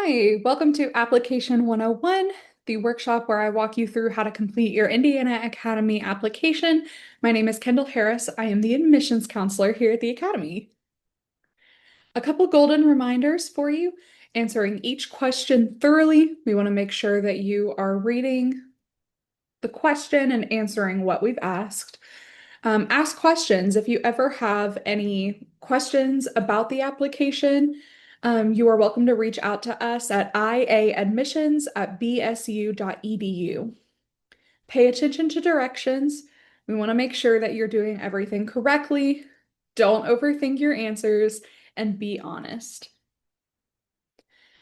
Hi, welcome to Application 101, the workshop where I walk you through how to complete your Indiana Academy application. My name is Kendall Harris. I am the admissions counselor here at the Academy. A couple golden reminders for you. Answering each question thoroughly. We want to make sure that you are reading the question and answering what we've asked. Ask questions. If you ever have any questions about the application, you are welcome to reach out to us at iaadmissions@bsu.edu. Pay attention to directions. We want to make sure that you're doing everything correctly. Don't overthink your answers and be honest.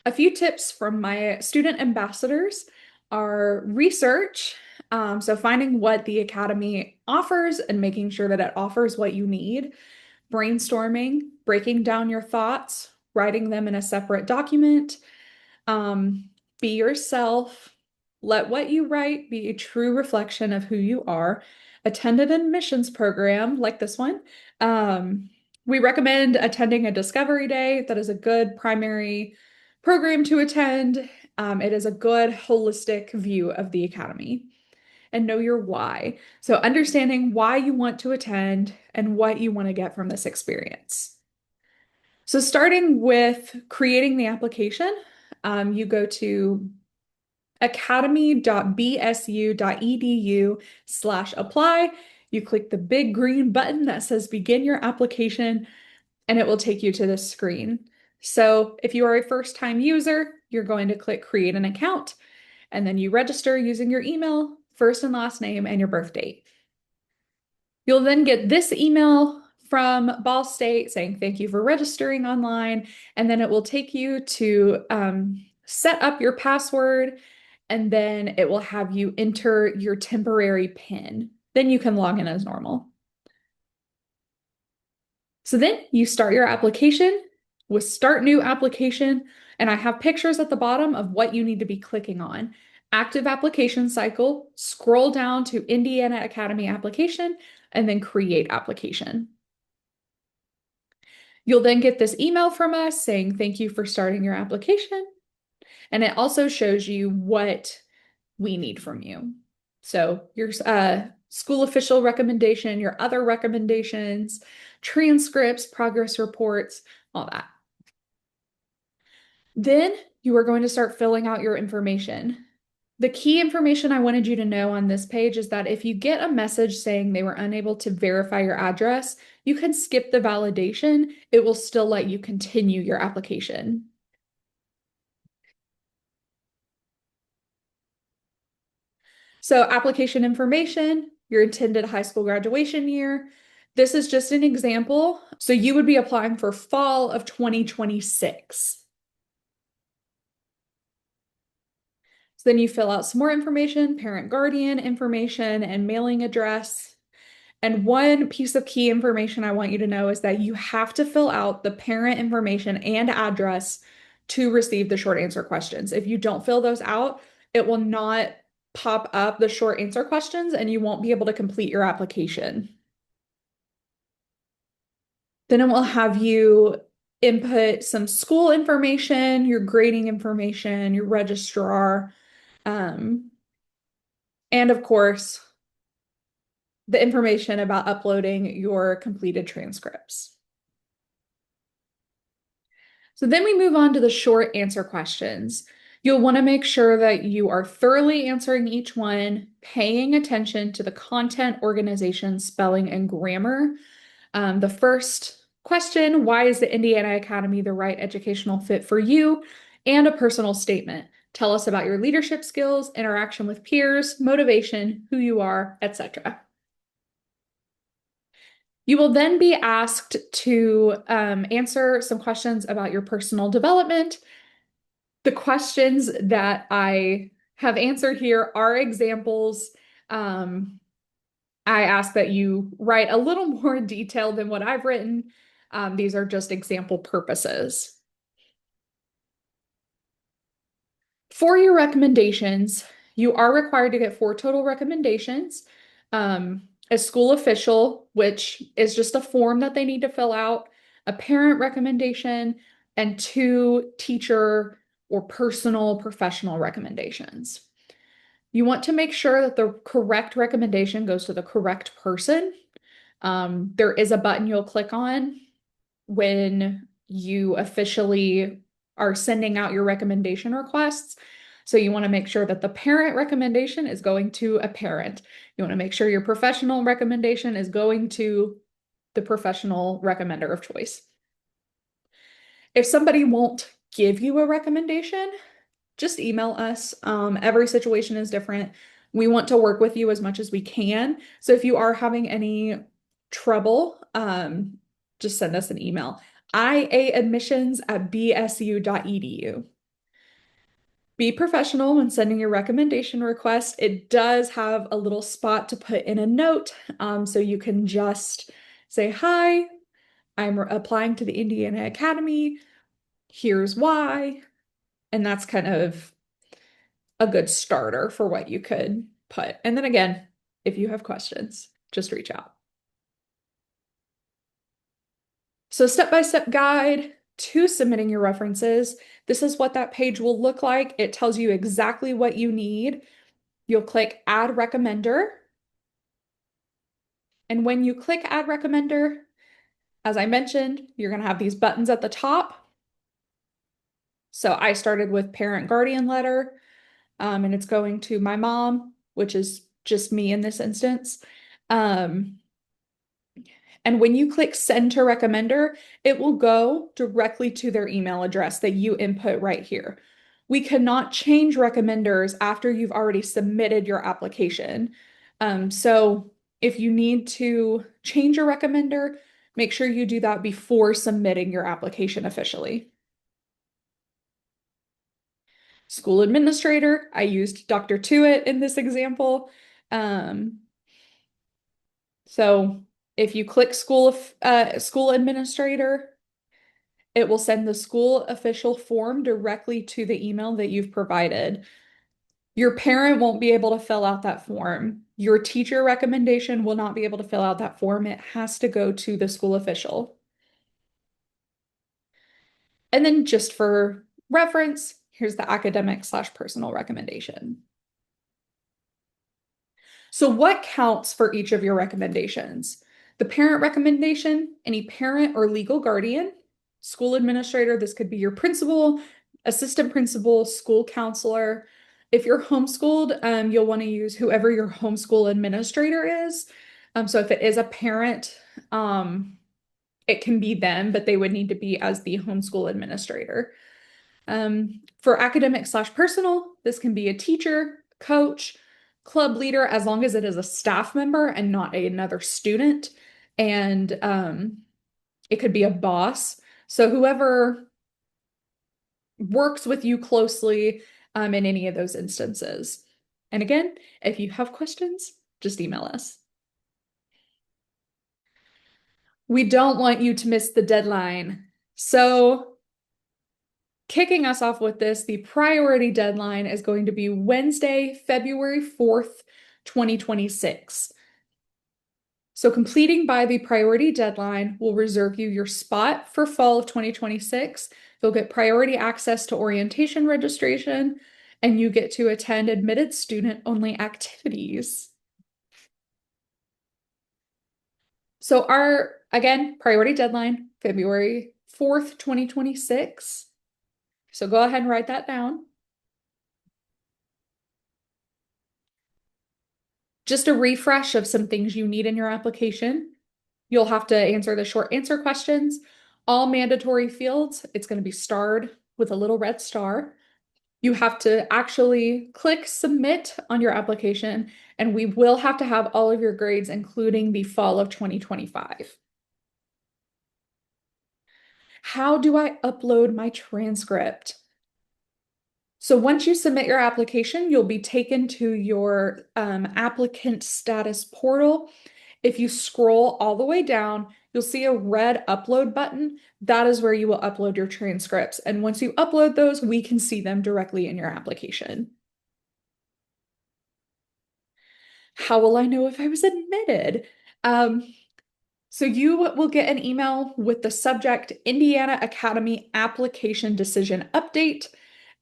A few tips from my student ambassadors are research. So finding what the Academy offers and making sure that it offers what you need. Brainstorming, breaking down your thoughts, writing them in a separate document. Be yourself. Let what you write be a true reflection of who you are. Attend an admissions program like this one. We recommend attending a Discovery Day. That is a good primary program to attend. It is a good holistic view of the Academy. And know your why. So, understanding why you want to attend and what you want to get from this experience. So, starting with creating the application, you go to academy.bsu.edu/apply. You click the big green button that says begin your application, and it will take you to this screen. So, if you are a first-time user, you're going to click create an account, and then you register using your email, first and last name, and your birth date. You'll then get this email from Ball State saying thank you for registering online, and then it will take you to set up your password, and then it will have you enter your temporary PIN. Then you can log in as normal. So then you start your application with Start New Application, and I have pictures at the bottom of what you need to be clicking on. Active application cycle, scroll down to Indiana Academy application, and then create application. You'll then get this email from us saying thank you for starting your application. And it also shows you what we need from you. So your school official recommendation, your other recommendations, transcripts, progress reports, all that. Then you are going to start filling out your information. The key information I wanted you to know on this page is that if you get a message saying they were unable to verify your address, you can skip the validation. It will still let you continue your application. So application information, your intended high school graduation year. This is just an example. So you would be applying for fall of 2026. So then you fill out some more information, parent guardian information, and mailing address. And one piece of key information I want you to know is that you have to fill out the parent information and address to receive the short answer questions. If you don't fill those out, it will not pop up the short answer questions and you won't be able to complete your application. Then it will have you input some school information, your grading information, your registrar, um, and of course, the information about uploading your completed transcripts. So then we move on to the short answer questions. You'll want to make sure that you are thoroughly answering each one, paying attention to the content, organization, spelling, and grammar. The first question, why is the Indiana Academy the right educational fit for you? And a personal statement. Tell us about your leadership skills, interaction with peers, motivation, who you are, etc. You will then be asked to answer some questions about your personal development. The questions that I have answered here are examples. I ask that you write a little more detail than what I've written. These are just example purposes. For your recommendations, you are required to get 4 total recommendations. A school official, which is just a form that they need to fill out, a parent recommendation, and 2 teacher or personal professional recommendations. You want to make sure that the correct recommendation goes to the correct person. There is a button you'll click on when you officially are sending out your recommendation requests. So you want to make sure that the parent recommendation is going to a parent. You want to make sure your professional recommendation is going to the professional recommender of choice. If somebody won't give you a recommendation, just email us. Every situation is different. We want to work with you as much as we can. So if you are having any trouble, just send us an email. iaadmissions@bsu.edu. Be professional when sending your recommendation request. It does have a little spot to put in a note, so you can just say, "Hi, I'm applying to the Indiana Academy. Here's why." And that's kind of a good starter for what you could put. And then again, if you have questions, just reach out. So step-by-step guide to submitting your references. This is what that page will look like. It tells you exactly what you need. You'll click Add Recommender. And when you click Add Recommender, as I mentioned, you're going to have these buttons at the top. So I started with Parent Guardian Letter, and it's going to my mom, which is just me in this instance. And when you click Send to Recommender, it will go directly to their email address that you input right here. We cannot change recommenders after you've already submitted your application. So if you need to change your recommender, make sure you do that before submitting your application officially. School administrator, I used Dr. Tuitt in this example. So if you click school administrator, it will send the school official form directly to the email that you've provided. Your parent won't be able to fill out that form. Your teacher recommendation will not be able to fill out that form. It has to go to the school official. And then just for reference, here's the academic/personal recommendation. So what counts for each of your recommendations? The parent recommendation, any parent or legal guardian, school administrator, this could be your principal, assistant principal, school counselor. If you're homeschooled, you'll want to use whoever your homeschool administrator is. So if it is a parent, it can be them, but they would need to be as the homeschool administrator. For academic/personal, this can be a teacher, coach, club leader, as long as it is a staff member and not another student. And it could be a boss. So whoever works with you closely in any of those instances. And again, if you have questions, just email us. We don't want you to miss the deadline. So kicking us off with this, the priority deadline is going to be Wednesday, February 4th, 2026. So completing by the priority deadline will reserve you your spot for fall of 2026. You'll get priority access to orientation registration, and you get to attend admitted student-only activities. So our, again, priority deadline, February 4th, 2026. So go ahead and write that down. Just a refresh of some things you need in your application. You'll have to answer the short answer questions. All mandatory fields, it's going to be starred with a little red star. You have to actually click submit on your application, and we will have to have all of your grades, including the fall of 2025. How do I upload my transcript? So once you submit your application, you'll be taken to your applicant status portal. If you scroll all the way down, you'll see a red upload button. That is where you will upload your transcripts. And once you upload those, we can see them directly in your application. How will I know if I was admitted? So you will get an email with the subject Indiana Academy Application Decision Update.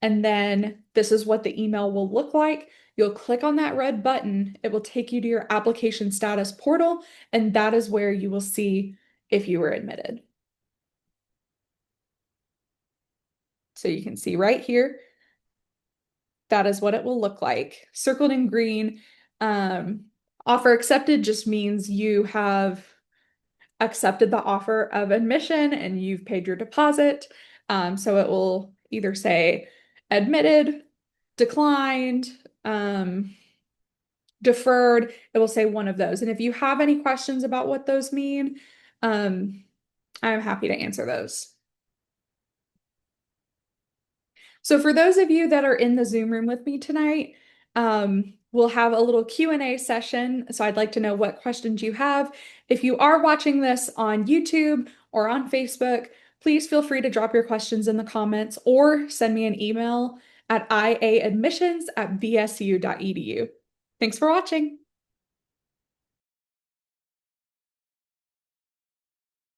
And then this is what the email will look like. You'll click on that red button. It will take you to your application status portal, and that is where you will see if you were admitted. So you can see right here, that is what it will look like. Circled in green, um, offer accepted just means you have accepted the offer of admission and you've paid your deposit. So it will either say admitted, declined, deferred. It will say one of those. And if you have any questions about what those mean, I'm happy to answer those. So for those of you that are in the Zoom room with me tonight, we'll have a little Q&A session. So I'd like to know what questions you have. If you are watching this on YouTube or on Facebook, please feel free to drop your questions in the comments or send me an email at iaadmissions@vsu.edu. Thanks for watching.